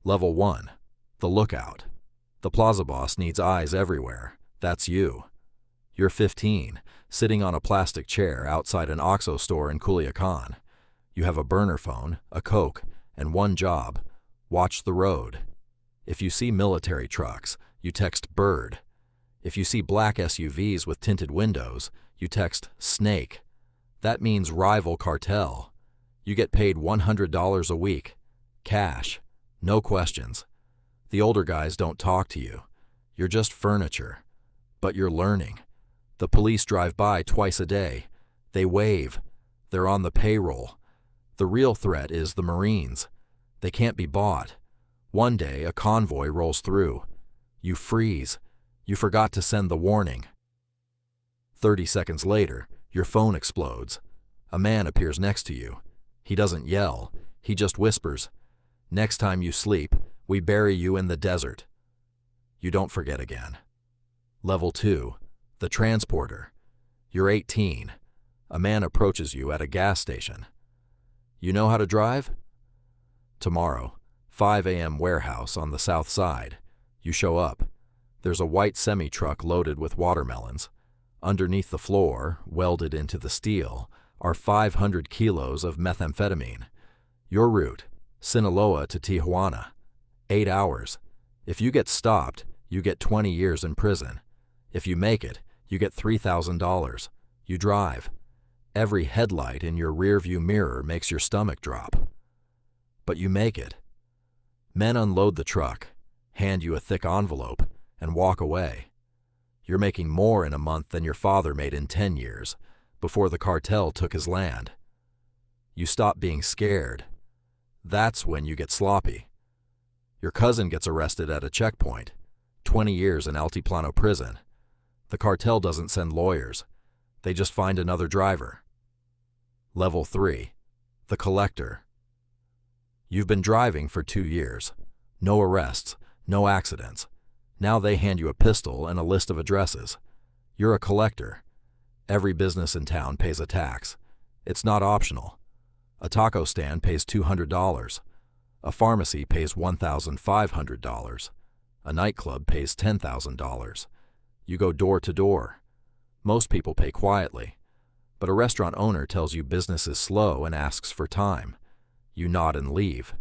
Level 1. The lookout. The Plaza boss needs eyes everywhere. That's you. You're 15, sitting on a plastic chair outside an OXXO store in Culiacán. You have a burner phone, a Coke, and one job: watch the road. If you see military trucks, you text bird. If you see black SUVs with tinted windows, you text snake. That means rival cartel. You get paid $100 a week. Cash. No questions. The older guys don't talk to you. You're just furniture. But you're learning. The police drive by twice a day. They wave. They're on the payroll. The real threat is the Marines. They can't be bought. One day, a convoy rolls through. You freeze. You forgot to send the warning. 30 seconds later, your phone explodes. A man appears next to you. He doesn't yell. He just whispers, "Next time you sleep, we bury you in the desert." You don't forget again. Level 2. The transporter. You're 18. A man approaches you at a gas station. You know how to drive? Tomorrow, 5 a.m. warehouse on the south side. You show up. There's a white semi-truck loaded with watermelons. Underneath the floor, welded into the steel, are 500 kilos of methamphetamine. Your route, Sinaloa to Tijuana. 8 hours. If you get stopped, you get 20 years in prison. If you make it, you get $3,000. You drive. Every headlight in your rearview mirror makes your stomach drop. But you make it. Men unload the truck, hand you a thick envelope, and walk away. You're making more in a month than your father made in 10 years, before the cartel took his land. You stop being scared. That's when you get sloppy. Your cousin gets arrested at a checkpoint. 20 years in Altiplano prison. The cartel doesn't send lawyers. They just find another driver. Level 3. The collector. You've been driving for 2 years. No arrests, no accidents. Now they hand you a pistol and a list of addresses. You're a collector. Every business in town pays a tax. It's not optional. A taco stand pays $200. A pharmacy pays $1,500. A nightclub pays $10,000. You go door to door. Most people pay quietly, but a restaurant owner tells you business is slow and asks for time. You nod and leave.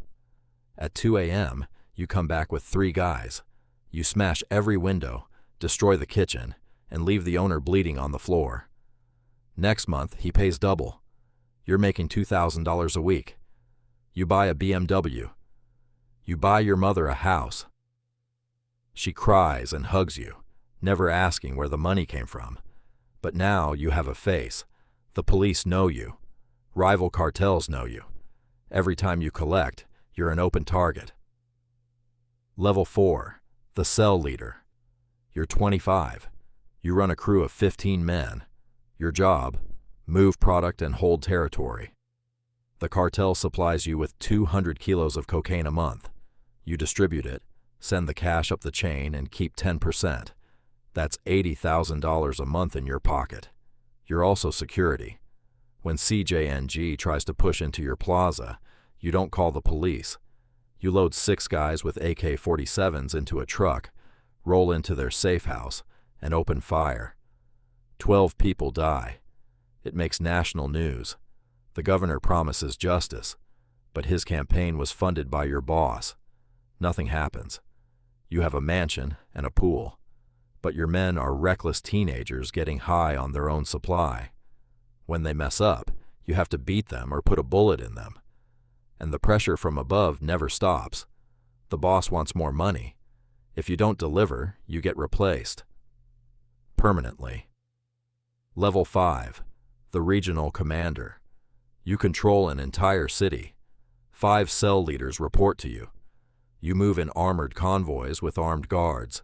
At 2 a.m., you come back with 3 guys. You smash every window, destroy the kitchen, and leave the owner bleeding on the floor. Next month, he pays double. You're making $2,000 a week. You buy a BMW. You buy your mother a house. She cries and hugs you, never asking where the money came from. But now you have a face. The police know you. Rival cartels know you. Every time you collect, you're an open target. Level 4. The cell leader. You're 25. You run a crew of 15 men. Your job: move product and hold territory. The cartel supplies you with 200 kilos of cocaine a month. You distribute it, send the cash up the chain, and keep 10%. That's $80,000 a month in your pocket. You're also security. When CJNG tries to push into your plaza, you don't call the police. You load 6 guys with AK-47s into a truck, roll into their safe house, and open fire. 12 people die. It makes national news. The governor promises justice, but his campaign was funded by your boss. Nothing happens. You have a mansion and a pool, but your men are reckless teenagers getting high on their own supply. When they mess up, you have to beat them or put a bullet in them. And the pressure from above never stops. The boss wants more money. If you don't deliver, you get replaced. Permanently. Level 5. The regional commander. You control an entire city. 5 cell leaders report to you. You move in armored convoys with armed guards.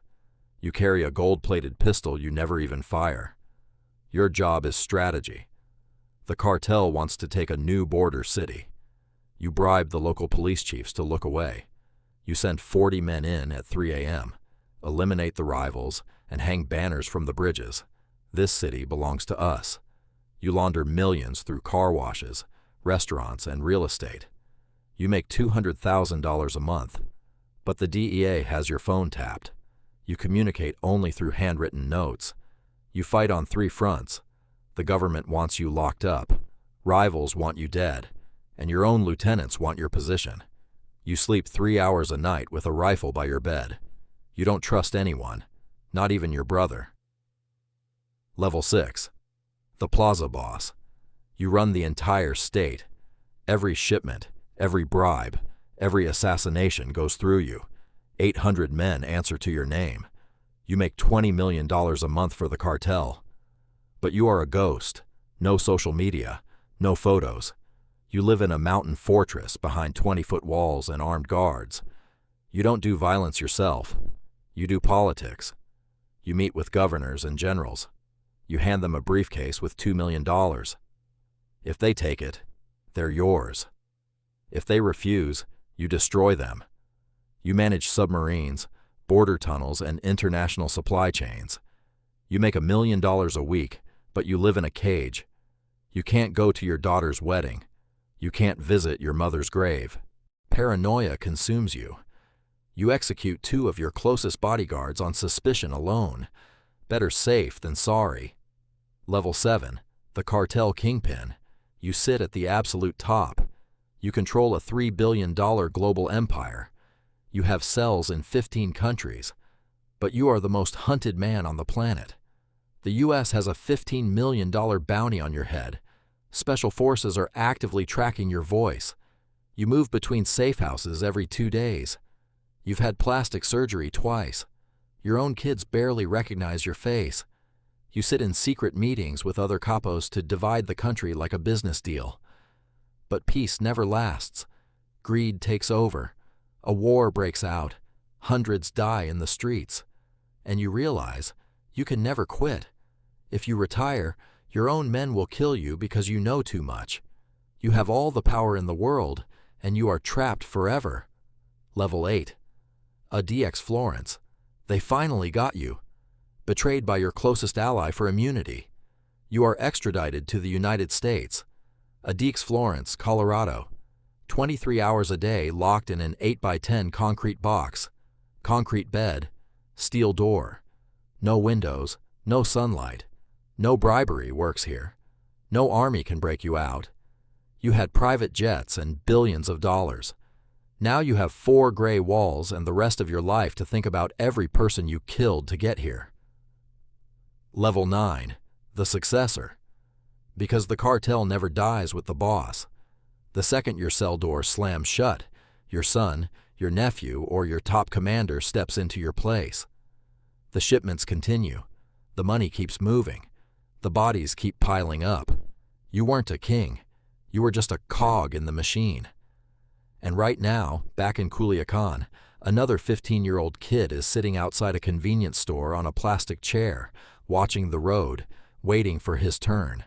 You carry a gold-plated pistol you never even fire. Your job is strategy. The cartel wants to take a new border city. You bribe the local police chiefs to look away. You send 40 men in at 3 a.m., eliminate the rivals, and hang banners from the bridges. This city belongs to us. You launder millions through car washes, restaurants, and real estate. You make $200,000 a month. But the DEA has your phone tapped. You communicate only through handwritten notes. You fight on 3 fronts. The government wants you locked up, rivals want you dead, and your own lieutenants want your position. You sleep 3 hours a night with a rifle by your bed. You don't trust anyone, not even your brother. Level 6. The Plaza boss. You run the entire state. Every shipment, every bribe, every assassination goes through you. 800 men answer to your name. You make $20 million a month for the cartel. But you are a ghost. No social media, no photos. You live in a mountain fortress behind 20-foot walls and armed guards. You don't do violence yourself. You do politics. You meet with governors and generals. You hand them a briefcase with $2 million. If they take it, they're yours. If they refuse, you destroy them. You manage submarines, border tunnels, and international supply chains. You make $1 million a week, but you live in a cage. You can't go to your daughter's wedding. You can't visit your mother's grave. Paranoia consumes you. You execute 2 of your closest bodyguards on suspicion alone. Better safe than sorry. Level 7. The Cartel Kingpin. You sit at the absolute top. You control a $3 billion global empire. You have cells in 15 countries. But you are the most hunted man on the planet. The U.S. has a $15 million bounty on your head. Special forces are actively tracking your voice. You move between safe houses every 2 days. You've had plastic surgery twice. Your own kids barely recognize your face. You sit in secret meetings with other capos to divide the country like a business deal. But peace never lasts. Greed takes over. A war breaks out. Hundreds die in the streets. And you realize you can never quit. If you retire, your own men will kill you because you know too much. You have all the power in the world, and you are trapped forever. Level 8. ADX Florence. They finally got you. Betrayed by your closest ally for immunity. You are extradited to the United States. ADX Florence, Colorado. 23 hours a day locked in an 8x10 concrete box. Concrete bed. Steel door. No windows. No sunlight. No bribery works here. No army can break you out. You had private jets and billions of dollars. Now you have 4 gray walls and the rest of your life to think about every person you killed to get here. Level 9. The Successor. Because the cartel never dies with the boss. The second your cell door slams shut, your son, your nephew, or your top commander steps into your place. The shipments continue. The money keeps moving. The bodies keep piling up. You weren't a king. You were just a cog in the machine. And right now, back in Culiacán, another 15-year-old kid is sitting outside a convenience store on a plastic chair, watching the road, waiting for his turn.